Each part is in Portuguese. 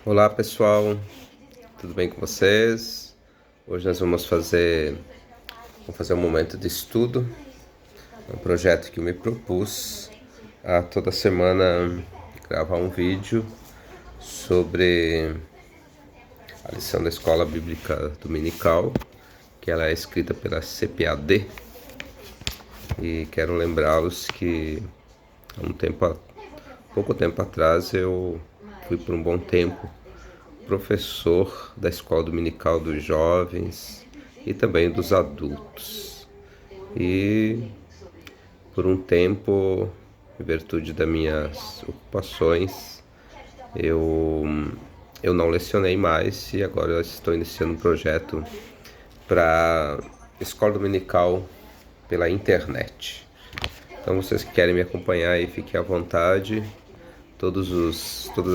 Olá pessoal, tudo bem com vocês? Hoje nós vamos fazer um momento de estudo, um projeto que eu me propus a toda semana gravar um vídeo sobre a lição da Escola Bíblica Dominical, que ela é escrita pela CPAD, e quero lembrá-los que há pouco tempo atrás eu fui por um bom tempo professor da Escola Dominical dos Jovens e também dos adultos. E por um tempo, em virtude das minhas ocupações, eu não lecionei mais e agora eu estou iniciando um projeto para Escola Dominical pela internet. Então vocês que querem me acompanhar aí, fiquem à vontade. Todas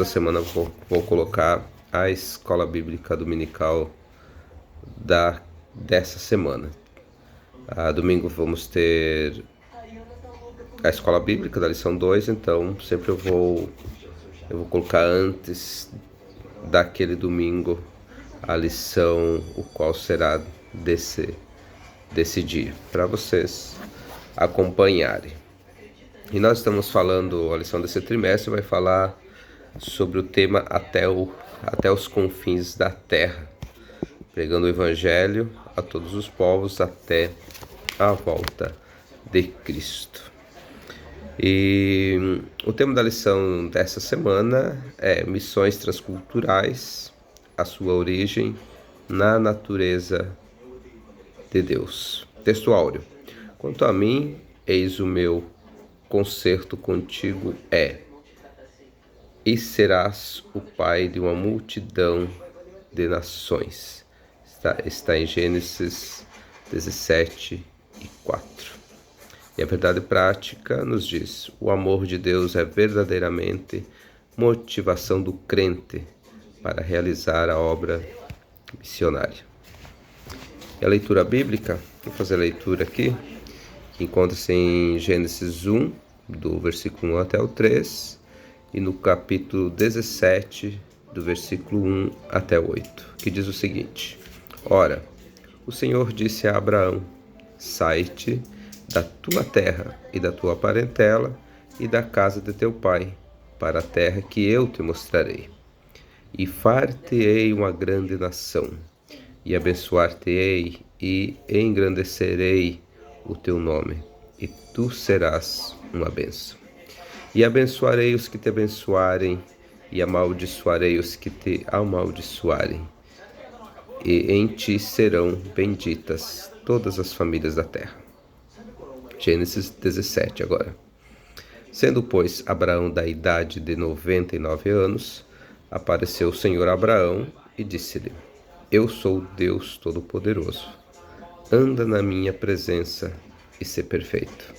as semanas vou colocar a Escola Bíblica Dominical dessa semana. Domingo vamos ter a Escola Bíblica da lição 2, então sempre eu vou colocar antes daquele domingo a lição, o qual será desse dia, para vocês acompanharem. E nós estamos falando, a lição desse trimestre vai falar sobre o tema até os confins da terra, pregando o Evangelho a todos os povos até a volta de Cristo. E o tema da lição dessa semana é Missões Transculturais, a sua origem na natureza de Deus. Texto áureo. Quanto a mim, eis o meu concerto contigo e serás o pai de uma multidão de nações. Está em Gênesis 17:4. E a verdade prática nos diz: o amor de Deus é verdadeiramente motivação do crente para realizar a obra missionária. E a leitura bíblica, vou fazer a leitura aqui, que encontra-se em Gênesis 1, do versículo 1 até o 3, e no capítulo 17, do versículo 1 até o 8, que diz o seguinte: Ora, o Senhor disse a Abraão: sai-te da tua terra e da tua parentela e da casa de teu pai, para a terra que eu te mostrarei. E far-te-ei uma grande nação, e abençoar-te-ei e engrandecerei o teu nome, e tu serás uma bênção. E abençoarei os que te abençoarem, e amaldiçoarei os que te amaldiçoarem. E em ti serão benditas todas as famílias da terra. Gênesis 17 agora. Sendo, pois, Abraão da idade de 99 anos, apareceu o Senhor a Abraão e disse-lhe: Eu sou Deus Todo-Poderoso. Anda na minha presença e sê perfeito.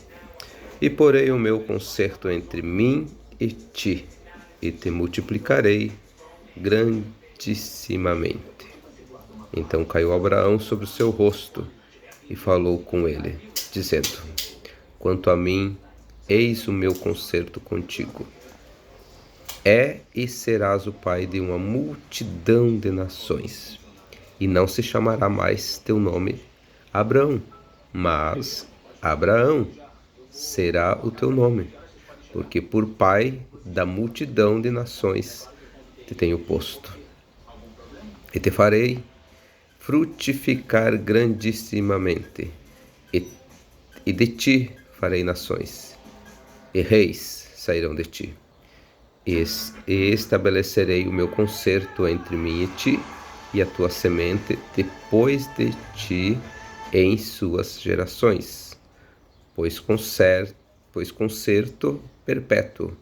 E porei o meu concerto entre mim e ti, e te multiplicarei grandissimamente. Então caiu Abraão sobre o seu rosto e falou com ele, dizendo: Quanto a mim, eis o meu concerto contigo. E serás o pai de uma multidão de nações. E não se chamará mais teu nome Abraão, mas Abraão será o teu nome, porque por pai da multidão de nações te tenho posto. E te farei frutificar grandissimamente, e de ti farei nações, e reis sairão de ti. E estabelecerei o meu concerto entre mim e ti, e a tua semente depois de ti em suas gerações, pois concerto perpétuo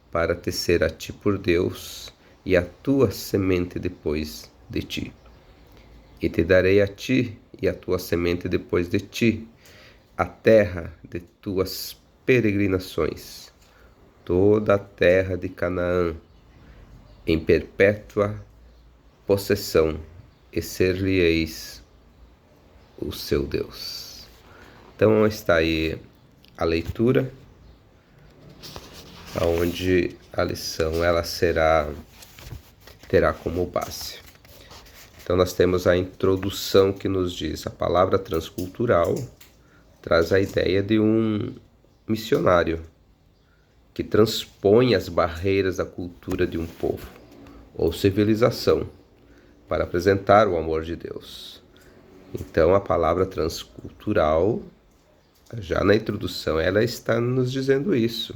para te ser a ti por Deus, e a tua semente depois de ti. E te darei a ti e a tua semente depois de ti a terra de tuas peregrinações, toda a terra de Canaã, em perpétua possessão, e ser-lhe-eis o seu Deus. Então está aí a leitura, onde a lição ela será terá como base. Então nós temos a introdução que nos diz: a palavra transcultural traz a ideia de um missionário que transpõe as barreiras da cultura de um povo ou civilização para apresentar o amor de Deus. Então a palavra transcultural, já na introdução, ela está nos dizendo isso,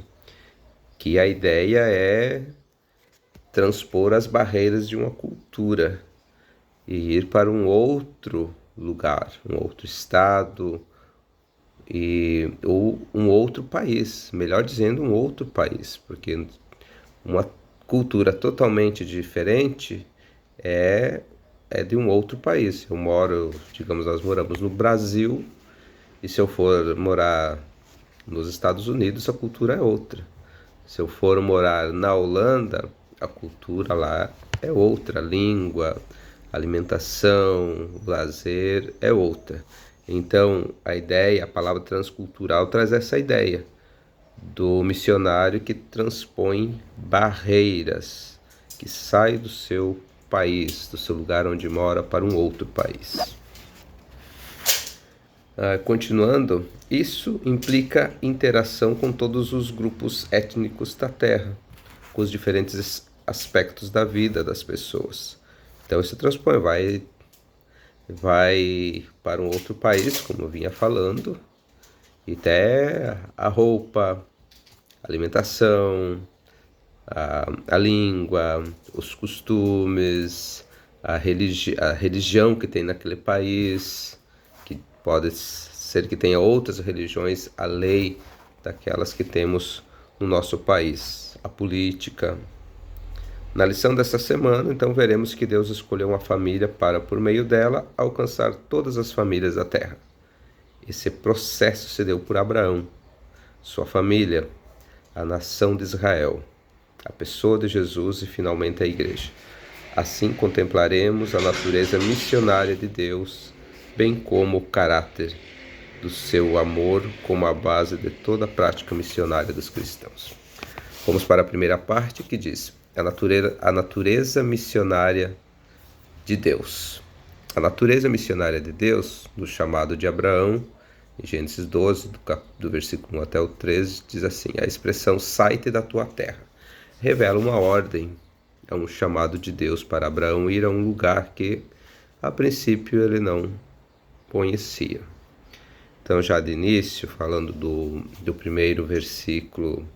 que a ideia é transpor as barreiras de uma cultura e ir para um outro lugar, um outro estado, ou um outro país, melhor dizendo, um outro país, porque uma cultura totalmente diferente é de um outro país. Nós moramos no Brasil, e se eu for morar nos Estados Unidos, a cultura é outra. Se eu for morar na Holanda, a cultura lá é outra, a língua, alimentação, lazer é outra. Então, a palavra transcultural traz essa ideia do missionário que transpõe barreiras, que sai do seu país, do seu lugar onde mora, para um outro país. Continuando, isso implica interação com todos os grupos étnicos da Terra, com os diferentes aspectos da vida das pessoas. Então, isso transpõe, vai para um outro país, como eu vinha falando, e até a roupa, a alimentação, a língua, os costumes, a religião que tem naquele país, que pode ser que tenha outras religiões além daquelas que temos no nosso país, a política. Na lição desta semana, então, veremos que Deus escolheu uma família para, por meio dela, alcançar todas as famílias da terra. Esse processo se deu por Abraão, sua família, a nação de Israel, a pessoa de Jesus e, finalmente, a igreja. Assim contemplaremos a natureza missionária de Deus, bem como o caráter do seu amor como a base de toda a prática missionária dos cristãos. Vamos para a primeira parte, que diz: a natureza missionária de Deus. A natureza missionária de Deus, no chamado de Abraão, em Gênesis 12, do versículo 1 até o 13, diz assim: a expressão sai-te da tua terra revela uma ordem, é um chamado de Deus para Abraão ir a um lugar que, a princípio, ele não conhecia. Então, já de início, falando do primeiro versículo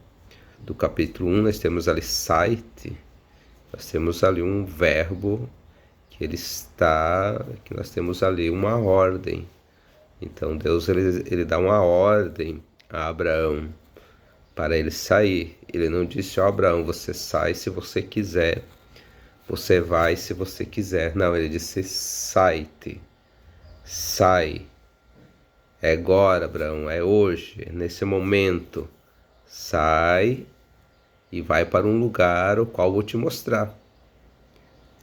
do capítulo 1, nós temos ali sai-te, nós temos ali um verbo que nós temos ali uma ordem. Então Deus ele dá uma ordem a Abraão para ele sair. Ele não disse: ó Abraão, você sai se você quiser, você vai se você quiser. Não, ele disse: sai-te, sai. É agora, Abraão, é hoje, é nesse momento. Sai e vai para um lugar o qual vou te mostrar.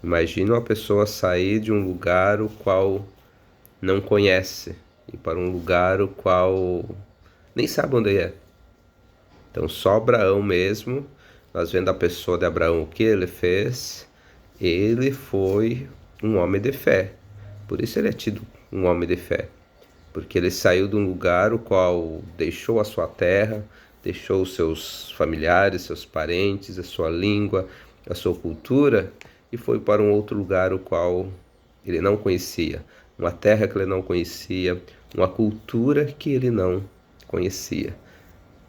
Imagina uma pessoa sair de um lugar o qual não conhece e para um lugar o qual nem sabe onde é. Então só Abraão mesmo, nós vendo a pessoa de Abraão, o que ele fez, ele foi um homem de fé. Por isso ele é tido um homem de fé, porque ele saiu de um lugar o qual deixou a sua terra, deixou os seus familiares, seus parentes, a sua língua, a sua cultura, e foi para um outro lugar o qual ele não conhecia, uma terra que ele não conhecia, uma cultura que ele não conhecia.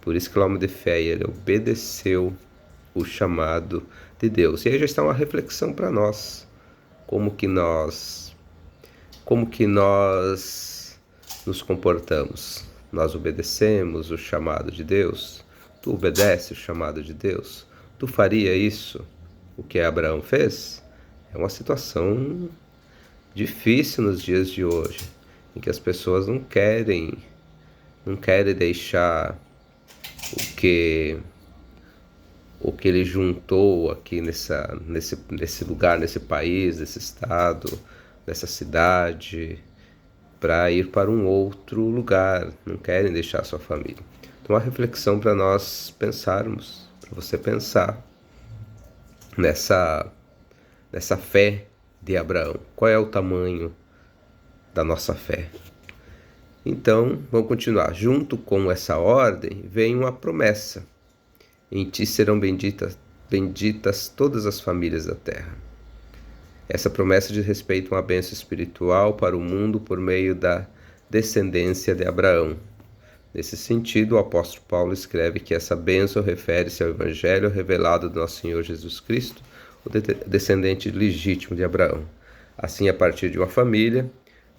Por isso que o homem de fé, ele obedeceu o chamado de Deus. E aí já está uma reflexão para nós, como que nós nos comportamos. Nós obedecemos o chamado de Deus? Tu obedece o chamado de Deus? Tu faria isso? O que Abraão fez? É uma situação difícil nos dias de hoje, em que as pessoas não querem deixar o que ele juntou aqui nesse lugar, nesse país, nesse estado, nessa cidade, para ir para um outro lugar. Não querem deixar sua família. Então, uma reflexão para nós pensarmos, para você pensar nessa fé de Abraão. Qual é o tamanho da nossa fé? Então, vamos continuar. Junto com essa ordem, vem uma promessa. Em ti serão benditas todas as famílias da terra. Essa promessa diz respeito a uma bênção espiritual para o mundo por meio da descendência de Abraão. Nesse sentido, o apóstolo Paulo escreve que essa bênção refere-se ao evangelho revelado do nosso Senhor Jesus Cristo, o descendente legítimo de Abraão. Assim, a partir de uma família,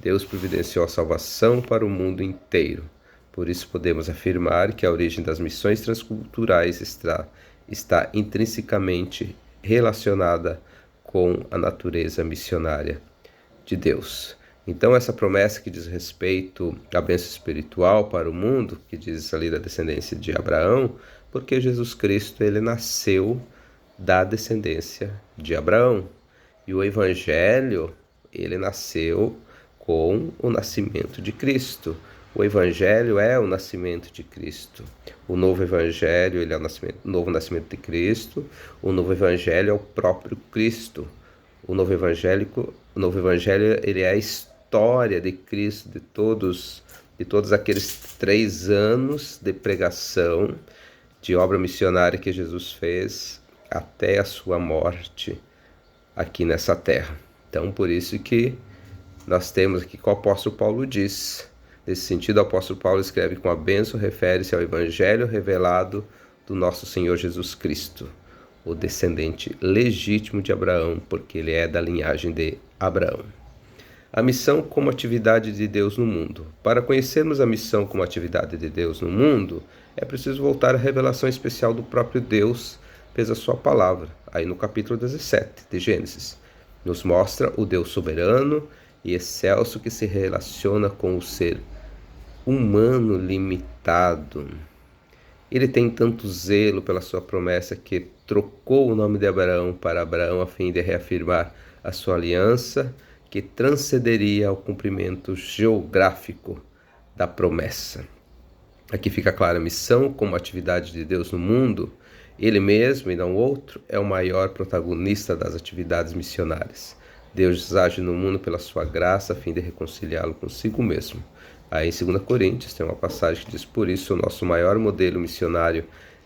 Deus providenciou a salvação para o mundo inteiro. Por isso podemos afirmar que a origem das missões transculturais está intrinsecamente relacionada com a natureza missionária de Deus. Então, essa promessa que diz respeito à bênção espiritual para o mundo, que diz ali da descendência de Abraão, porque Jesus Cristo ele nasceu da descendência de Abraão. E o Evangelho, ele nasceu com o nascimento de Cristo. O Evangelho é o nascimento de Cristo. O novo Evangelho ele é o novo nascimento de Cristo. O novo Evangelho é o próprio Cristo. O novo Evangelho ele é a história de Cristo, de todos aqueles 3 anos de pregação, de obra missionária que Jesus fez até a sua morte aqui nessa terra. Então, por isso que nós temos aqui que o apóstolo Paulo diz. Nesse sentido, o apóstolo Paulo escreve com a bênção, refere-se ao evangelho revelado do nosso Senhor Jesus Cristo, o descendente legítimo de Abraão, porque ele é da linhagem de Abraão. A missão como atividade de Deus no mundo. Para conhecermos a missão como atividade de Deus no mundo, é preciso voltar à revelação especial do próprio Deus, fez a sua palavra, aí no capítulo 17 de Gênesis. Nos mostra o Deus soberano e excelso que se relaciona com o ser humano limitado. Ele tem tanto zelo pela sua promessa que trocou o nome de Abraão para Abraão a fim de reafirmar a sua aliança, que transcenderia ao cumprimento geográfico da promessa. Aqui fica clara a missão como atividade de Deus no mundo. Ele mesmo, e não outro, é o maior protagonista das atividades missionárias. Deus age no mundo pela sua graça a fim de reconciliá-lo consigo mesmo. Aí em 2 Coríntios tem uma passagem que diz: por isso o nosso maior modelo missionário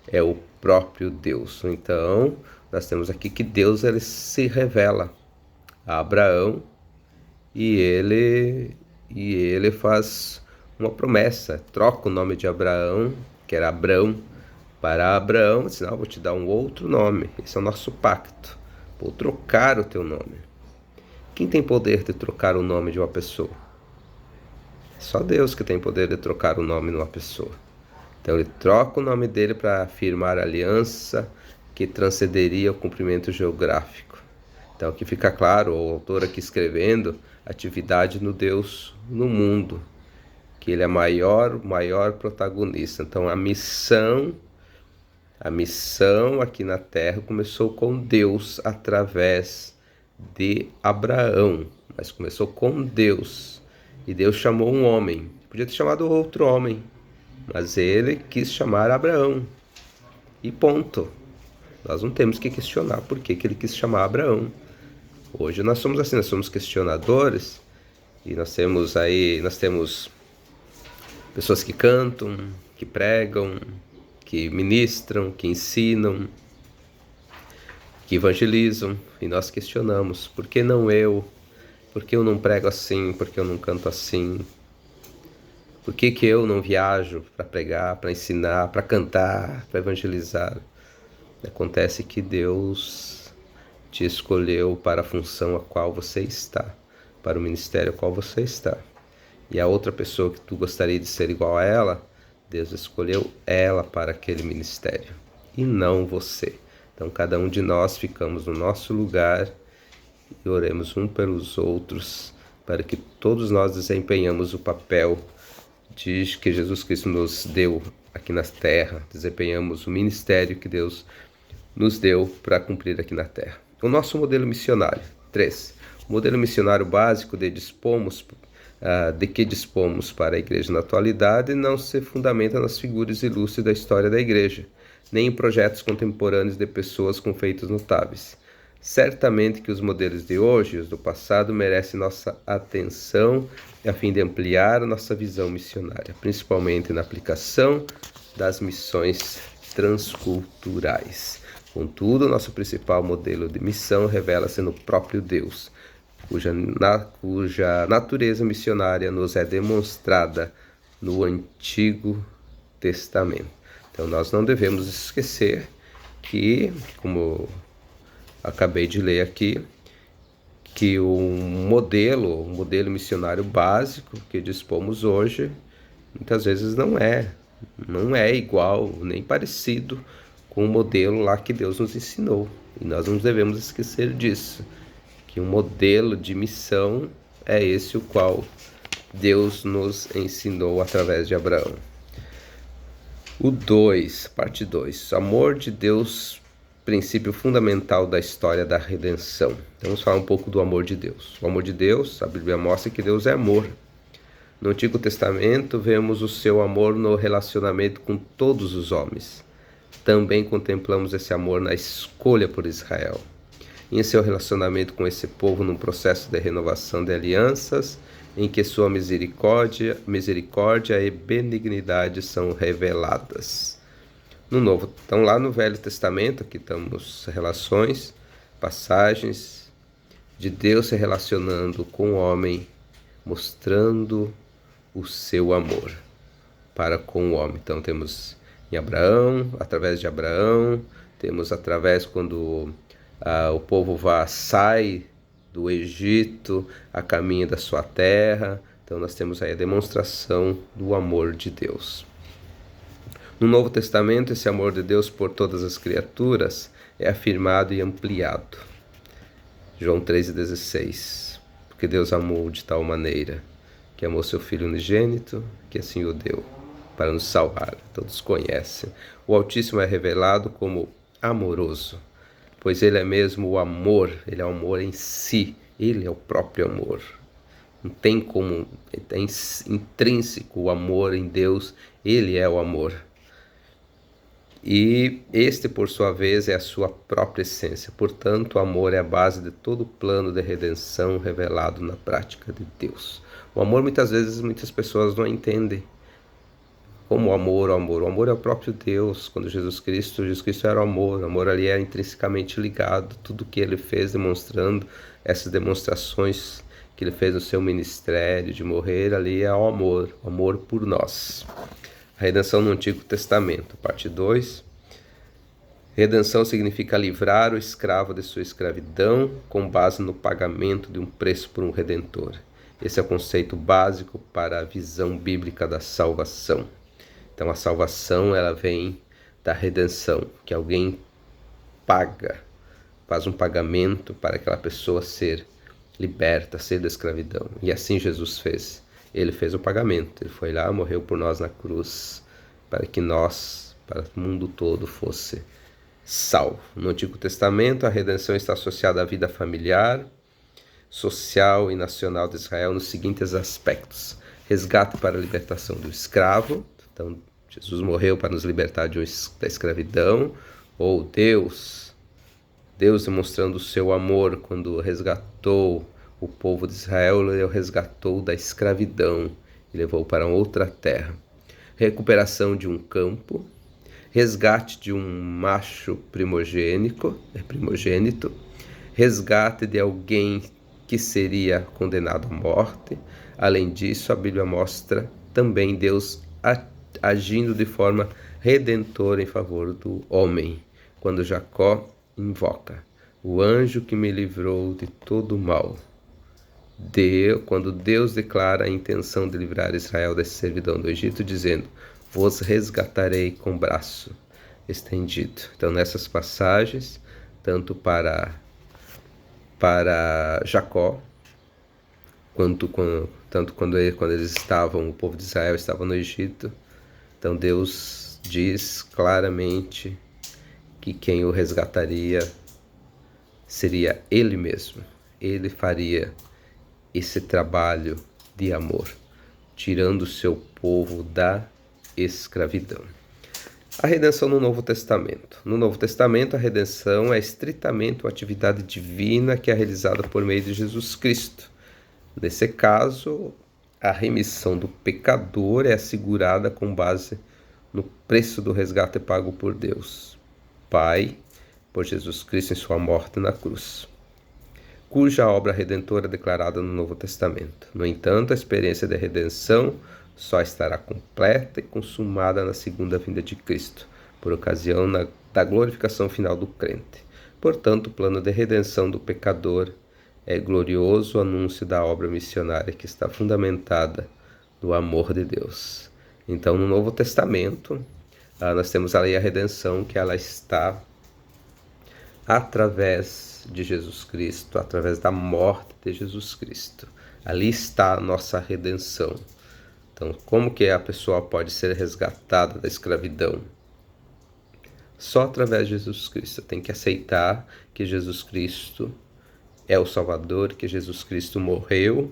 é o próprio Deus. Então, nós temos aqui que Deus ele se revela a Abraão e ele faz uma promessa, troca o nome de Abraão, que era Abrão, para Abraão, diz: não, vou te dar um outro nome, esse é o nosso pacto, vou trocar o teu nome. Quem tem poder de trocar o nome de uma pessoa? Só Deus que tem poder de trocar o nome de uma pessoa. Então ele troca o nome dele para afirmar a aliança que transcenderia o cumprimento geográfico. Então aqui fica claro, o autor aqui escrevendo, atividade no Deus no mundo, que ele é maior protagonista. Então a missão aqui na terra começou com Deus através de Abraão, mas começou com Deus. E Deus chamou um homem, podia ter chamado outro homem, mas ele quis chamar Abraão. E ponto. Nós não temos que questionar por que ele quis chamar Abraão. Hoje nós somos assim, nós somos questionadores, e nós temos pessoas que cantam, que pregam, que ministram, que ensinam, que evangelizam, e nós questionamos: por que não eu? Por que eu não prego assim? Por que eu não canto assim? Por que eu não viajo para pregar, para ensinar, para cantar, para evangelizar? Acontece que Deus te escolheu para a função a qual você está, para o ministério a qual você está. E a outra pessoa que tu gostaria de ser igual a ela, Deus escolheu ela para aquele ministério, e não você. Então cada um de nós ficamos no nosso lugar e oremos um pelos outros, para que todos nós desempenhamos o papel que Jesus Cristo nos deu aqui na terra, desempenhamos o ministério que Deus nos deu para cumprir aqui na terra. O nosso modelo missionário. 3. O modelo missionário básico de que dispomos para a igreja na atualidade não se fundamenta nas figuras ilustres da história da igreja, nem em projetos contemporâneos de pessoas com feitos notáveis. Certamente que os modelos de hoje e os do passado merecem nossa atenção a fim de ampliar a nossa visão missionária, principalmente na aplicação das missões transculturais. Contudo, nosso principal modelo de missão revela-se no próprio Deus, cuja natureza missionária nos é demonstrada no Antigo Testamento. Então, nós não devemos esquecer que, como acabei de ler aqui, que o modelo missionário básico que dispomos hoje, muitas vezes não é igual, nem parecido com o modelo lá que Deus nos ensinou. E nós não devemos esquecer disso, que o modelo de missão é esse o qual Deus nos ensinou através de Abraão. Parte 2. Amor de Deus, princípio fundamental da história da redenção. Então, vamos falar um pouco do amor de Deus. O amor de Deus, a Bíblia mostra que Deus é amor. No Antigo Testamento, vemos o seu amor no relacionamento com todos os homens. Também contemplamos esse amor na escolha por Israel. Em seu relacionamento com esse povo num processo de renovação de alianças, em que sua misericórdia e benignidade são reveladas. Então, lá no Velho Testamento, aqui estamos relações, passagens de Deus se relacionando com o homem, mostrando o seu amor para com o homem. Então, temos em Abraão, através de Abraão, temos através quando o povo sai do Egito a caminho da sua terra. Então, nós temos aí a demonstração do amor de Deus. No Novo Testamento, esse amor de Deus por todas as criaturas é afirmado e ampliado. João 3,16. Porque Deus amou de tal maneira que amou seu Filho unigênito, que assim o deu, para nos salvar. Todos conhecem. O Altíssimo é revelado como amoroso, pois Ele é mesmo o amor, Ele é o amor em si, Ele é o próprio amor. Não tem como, é intrínseco o amor em Deus, Ele é o amor. E este, por sua vez, é a sua própria essência. Portanto, o amor é a base de todo o plano de redenção revelado na prática de Deus. O amor, muitas pessoas não entendem como o amor. O amor é o próprio Deus. Quando Jesus Cristo era o amor ali é intrinsecamente ligado. Tudo que ele fez, demonstrando essas demonstrações que ele fez no seu ministério de morrer, ali é o amor por nós. A redenção no Antigo Testamento, parte 2. Redenção significa livrar o escravo de sua escravidão com base no pagamento de um preço por um redentor. Esse é o conceito básico para a visão bíblica da salvação. Então, a salvação ela vem da redenção, que alguém paga, faz um pagamento para aquela pessoa ser liberta, ser da escravidão. E assim Jesus fez. Ele fez o pagamento, ele foi lá, morreu por nós na cruz, para que para o mundo todo fosse salvo. No Antigo Testamento, a redenção está associada à vida familiar, social e nacional de Israel nos seguintes aspectos: resgate para a libertação do escravo. Então, Jesus morreu para nos libertar da escravidão, ou Deus demonstrando o seu amor quando resgatou o povo de Israel, ele o resgatou da escravidão e levou para outra terra. Recuperação de um campo, resgate de um macho primogênito, resgate de alguém que seria condenado à morte. Além disso, a Bíblia mostra também Deus agindo de forma redentora em favor do homem, quando Jacó invoca: o anjo que me livrou de todo o mal. Quando Deus declara a intenção de livrar Israel da servidão do Egito, dizendo: vos resgatarei com braço estendido. Então, nessas passagens, tanto para Jacó, quando o povo de Israel estava no Egito, então Deus diz claramente que quem o resgataria seria Ele mesmo. Ele faria esse trabalho de amor, tirando o seu povo da escravidão. A redenção no Novo Testamento. No Novo Testamento, a redenção é estritamente uma atividade divina que é realizada por meio de Jesus Cristo. Nesse caso, a remissão do pecador é assegurada com base no preço do resgate pago por Deus, Pai, por Jesus Cristo em sua morte na cruz, cuja obra redentora é declarada no Novo Testamento. No entanto, a experiência de redenção só estará completa e consumada na segunda vinda de Cristo, por ocasião da glorificação final do crente. Portanto, o plano de redenção do pecador é glorioso anúncio da obra missionária que está fundamentada no amor de Deus. Então, no Novo Testamento, nós temos ali a redenção, que ela está através de Jesus Cristo, através da morte de Jesus Cristo. Ali está a nossa redenção. Então, como que a pessoa pode ser resgatada da escravidão? Só através de Jesus Cristo. Tem que aceitar que Jesus Cristo é o Salvador, que Jesus Cristo morreu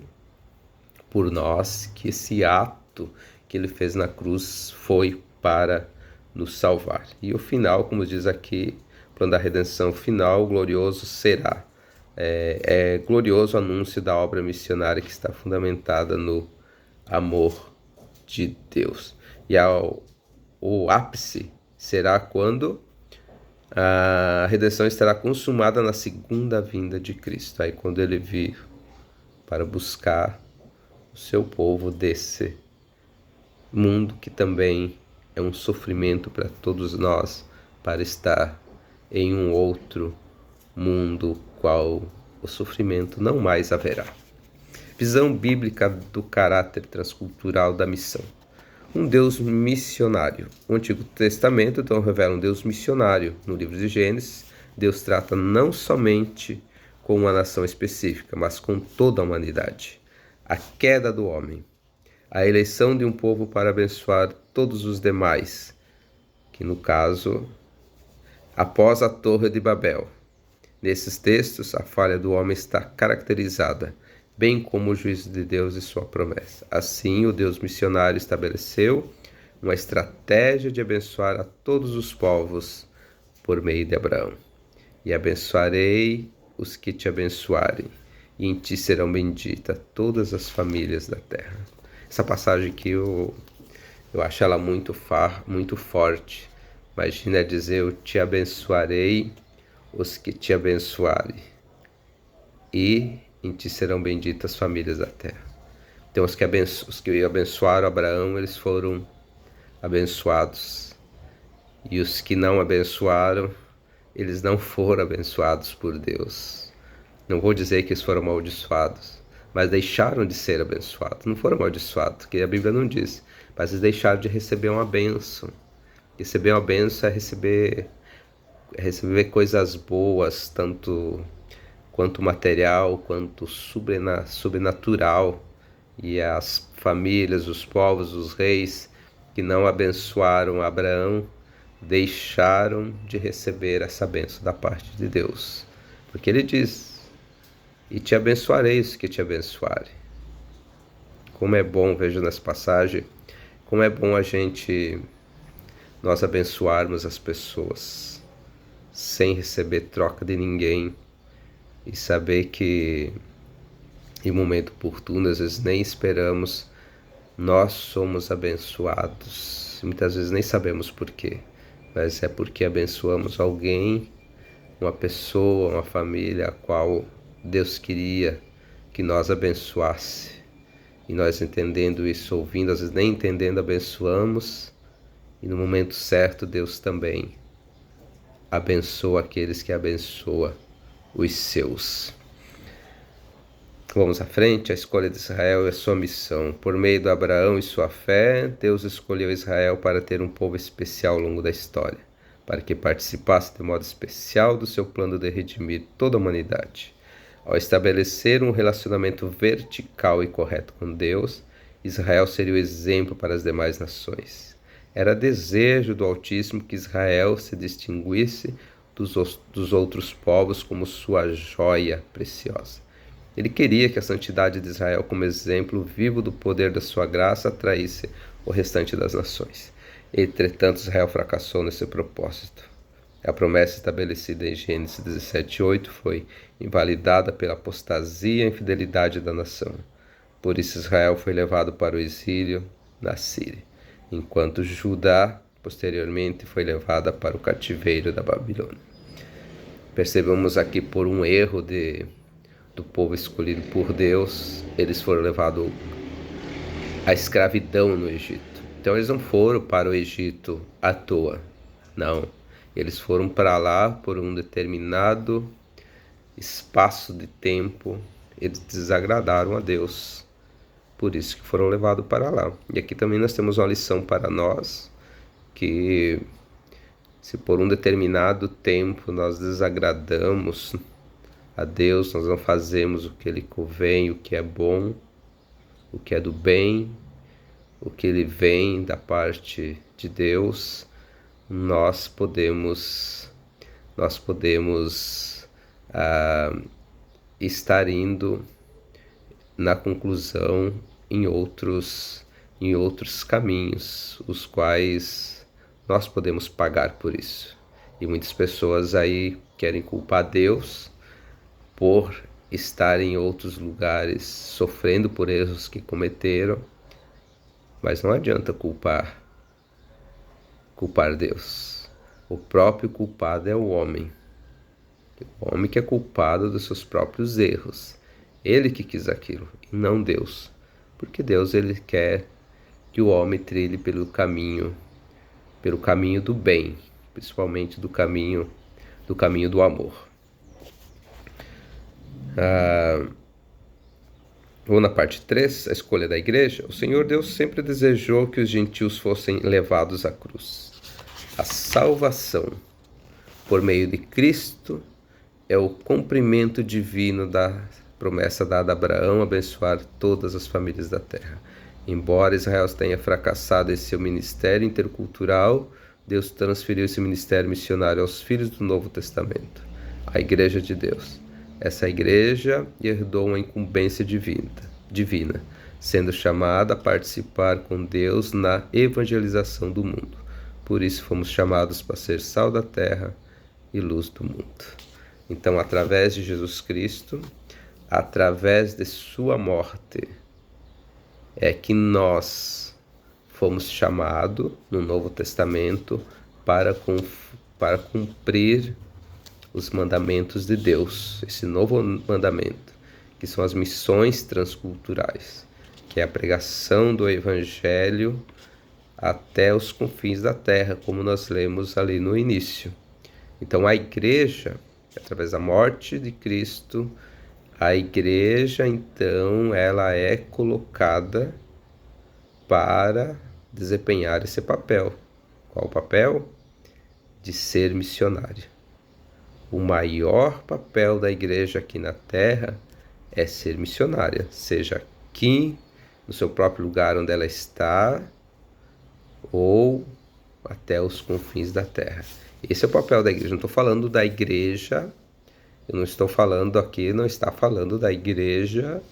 por nós, que esse ato que ele fez na cruz foi para nos salvar. E o final, como diz aqui, o plano da redenção final, glorioso será. É glorioso anúncio da obra missionária que está fundamentada no amor de Deus. E o ápice será quando a redenção estará consumada na segunda vinda de Cristo. Aí quando ele vir para buscar o seu povo desse mundo que também é um sofrimento para todos nós, para estar em um outro mundo qual o sofrimento não mais haverá. Visão bíblica do caráter transcultural da missão. Um Deus missionário. O Antigo Testamento então revela um Deus missionário. No livro de Gênesis, Deus trata não somente com uma nação específica, mas com toda a humanidade. A queda do homem, a eleição de um povo para abençoar todos os demais, que no caso, após a Torre de Babel. Nesses textos, a falha do homem está caracterizada, bem como o juízo de Deus e sua promessa. Assim, o Deus missionário estabeleceu uma estratégia de abençoar a todos os povos por meio de Abraão. E abençoarei os que te abençoarem, e em ti serão benditas todas as famílias da terra. Essa passagem aqui eu acho ela muito forte. Imagina dizer, eu te abençoarei os que te abençoarem, e em ti serão benditas as famílias da terra. Então os que abençoaram Abraão, eles foram abençoados. E os que não abençoaram, eles não foram abençoados por Deus. Não vou dizer que eles foram amaldiçoados, mas deixaram de ser abençoados. Não foram amaldiçoados, porque a Bíblia não diz. Mas eles deixaram de receber uma bênção. Receber uma bênção é receber coisas boas, tanto quanto material, quanto sobrenatural. E as famílias, os povos, os reis que não abençoaram Abraão, deixaram de receber essa bênção da parte de Deus. Porque ele diz, e te abençoarei os que te abençoarem. Como é bom, vejo nessa passagem, como é bom nós abençoarmos as pessoas, sem receber troca de ninguém, e saber que em momento oportuno, às vezes nem esperamos, nós somos abençoados. Muitas vezes nem sabemos por quê, mas é porque abençoamos alguém, uma pessoa, uma família a qual Deus queria que nós abençoasse. E nós entendendo isso, ouvindo, às vezes nem entendendo, abençoamos, e no momento certo Deus também abençoa aqueles que abençoa os seus. Vamos à frente. A escolha de Israel e a sua missão. Por meio de Abraão e sua fé, Deus escolheu Israel para ter um povo especial ao longo da história, para que participasse de modo especial do seu plano de redimir toda a humanidade. Ao estabelecer um relacionamento vertical e correto com Deus, Israel seria o exemplo para as demais nações. Era desejo do Altíssimo que Israel se distinguisse dos outros povos como sua joia preciosa. Ele queria que a santidade de Israel, como exemplo vivo do poder da sua graça, atraísse o restante das nações. Entretanto, Israel fracassou nesse propósito. A promessa estabelecida em Gênesis 17:8 foi invalidada pela apostasia e infidelidade da nação. Por isso Israel foi levado para o exílio na Síria, enquanto Judá, posteriormente, foi levada para o cativeiro da Babilônia. Percebemos aqui, por um erro do povo escolhido por Deus, eles foram levados à escravidão no Egito. Então eles não foram para o Egito à toa, não. Eles foram para lá por um determinado espaço de tempo. Eles desagradaram a Deus, por isso que foram levados para lá. E aqui também nós temos uma lição para nós, que se por um determinado tempo nós desagradamos a Deus, nós não fazemos o que Ele convém, o que é bom, o que é do bem, o que Ele vem da parte de Deus, nós podemos estar indo na conclusão em outros caminhos, os quais nós podemos pagar por isso. E muitas pessoas aí querem culpar Deus por estar em outros lugares sofrendo por erros que cometeram, mas não adianta culpar Deus. O próprio culpado é o homem. O homem que é culpado dos seus próprios erros. Ele que quis aquilo, e não Deus. Porque Deus, ele quer que o homem trilhe pelo caminho do bem, principalmente do caminho do amor. Vou na parte 3, a escolha da igreja. O Senhor Deus sempre desejou que os gentios fossem levados à cruz. A salvação por meio de Cristo é o cumprimento divino da promessa dada a Abraão, abençoar todas as famílias da terra. Embora Israel tenha fracassado em seu ministério intercultural, Deus transferiu esse ministério missionário aos filhos do Novo Testamento, a Igreja de Deus. Essa igreja herdou uma incumbência divina, sendo chamada a participar com Deus na evangelização do mundo. Por isso fomos chamados para ser sal da terra e luz do mundo. Então, através de Jesus Cristo, através de sua morte, é que nós fomos chamados no Novo Testamento para cumprir os mandamentos de Deus. Esse novo mandamento, que são as missões transculturais, que é a pregação do Evangelho até os confins da terra, como nós lemos ali no início. Então a igreja, através da morte de Cristo, a igreja, então, ela é colocada para desempenhar esse papel. Qual o papel? De ser missionária. O maior papel da igreja aqui na terra é ser missionária, seja aqui, no seu próprio lugar onde ela está, ou até os confins da terra. Esse é o papel da igreja. Não estou falando da igreja, não está falando da igreja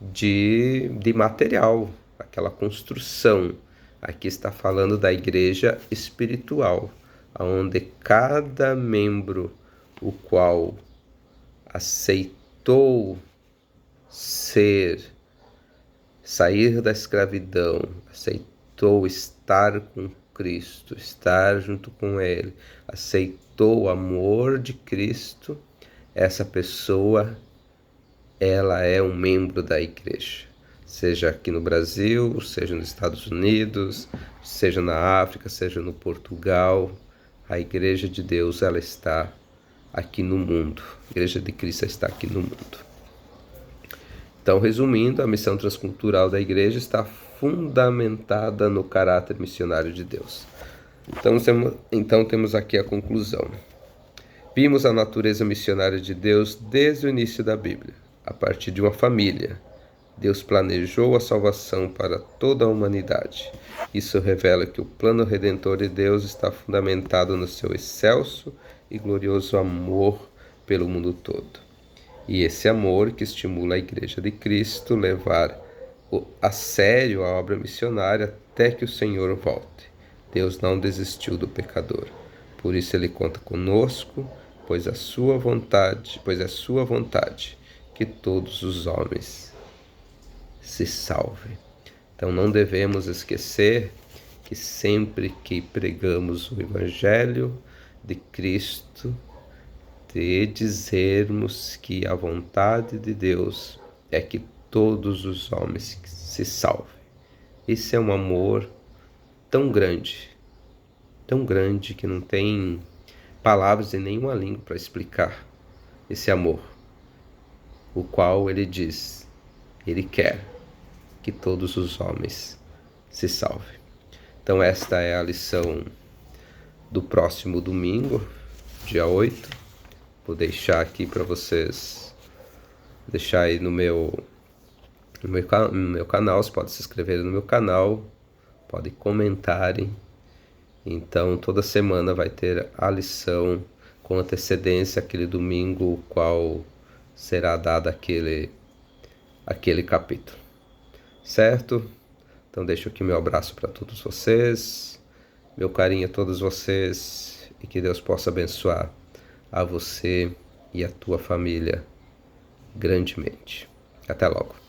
de material, aquela construção. Aqui está falando da igreja espiritual, onde cada membro, o qual aceitou sair da escravidão, aceitou estar com Cristo, estar junto com Ele, aceitou o amor de Cristo, essa pessoa, ela é um membro da igreja. Seja aqui no Brasil, seja nos Estados Unidos, seja na África, seja no Portugal, a igreja de Deus, ela está aqui no mundo. A igreja de Cristo está aqui no mundo. Então, resumindo, a missão transcultural da igreja está fundamentada no caráter missionário de Deus. Então temos aqui a conclusão. Vimos a natureza missionária de Deus desde o início da Bíblia, a partir de uma família. Deus planejou a salvação para toda a humanidade. Isso revela que o plano redentor de Deus está fundamentado no seu excelso e glorioso amor pelo mundo todo. E esse amor que estimula a Igreja de Cristo levar a sério a obra missionária até que o Senhor volte. Deus não desistiu do pecador. Por isso ele conta conosco, pois é sua vontade que todos os homens se salvem. Então não devemos esquecer que sempre que pregamos o Evangelho de Cristo, de dizermos que a vontade de Deus é que todos os homens se salvem. Esse é um amor tão grande que não tem palavras em nenhuma língua para explicar esse amor, o qual ele diz, ele quer que todos os homens se salvem. Então esta é a lição do próximo domingo, dia 8. Vou deixar aqui para vocês, deixar aí no meu canal. Você pode se inscrever no meu canal, pode comentarem. Então toda semana vai ter a lição com antecedência, aquele domingo, o qual será dado aquele capítulo, certo? Então deixo aqui meu abraço para todos vocês, meu carinho a todos vocês, e que Deus possa abençoar a você e a tua família grandemente. Até logo.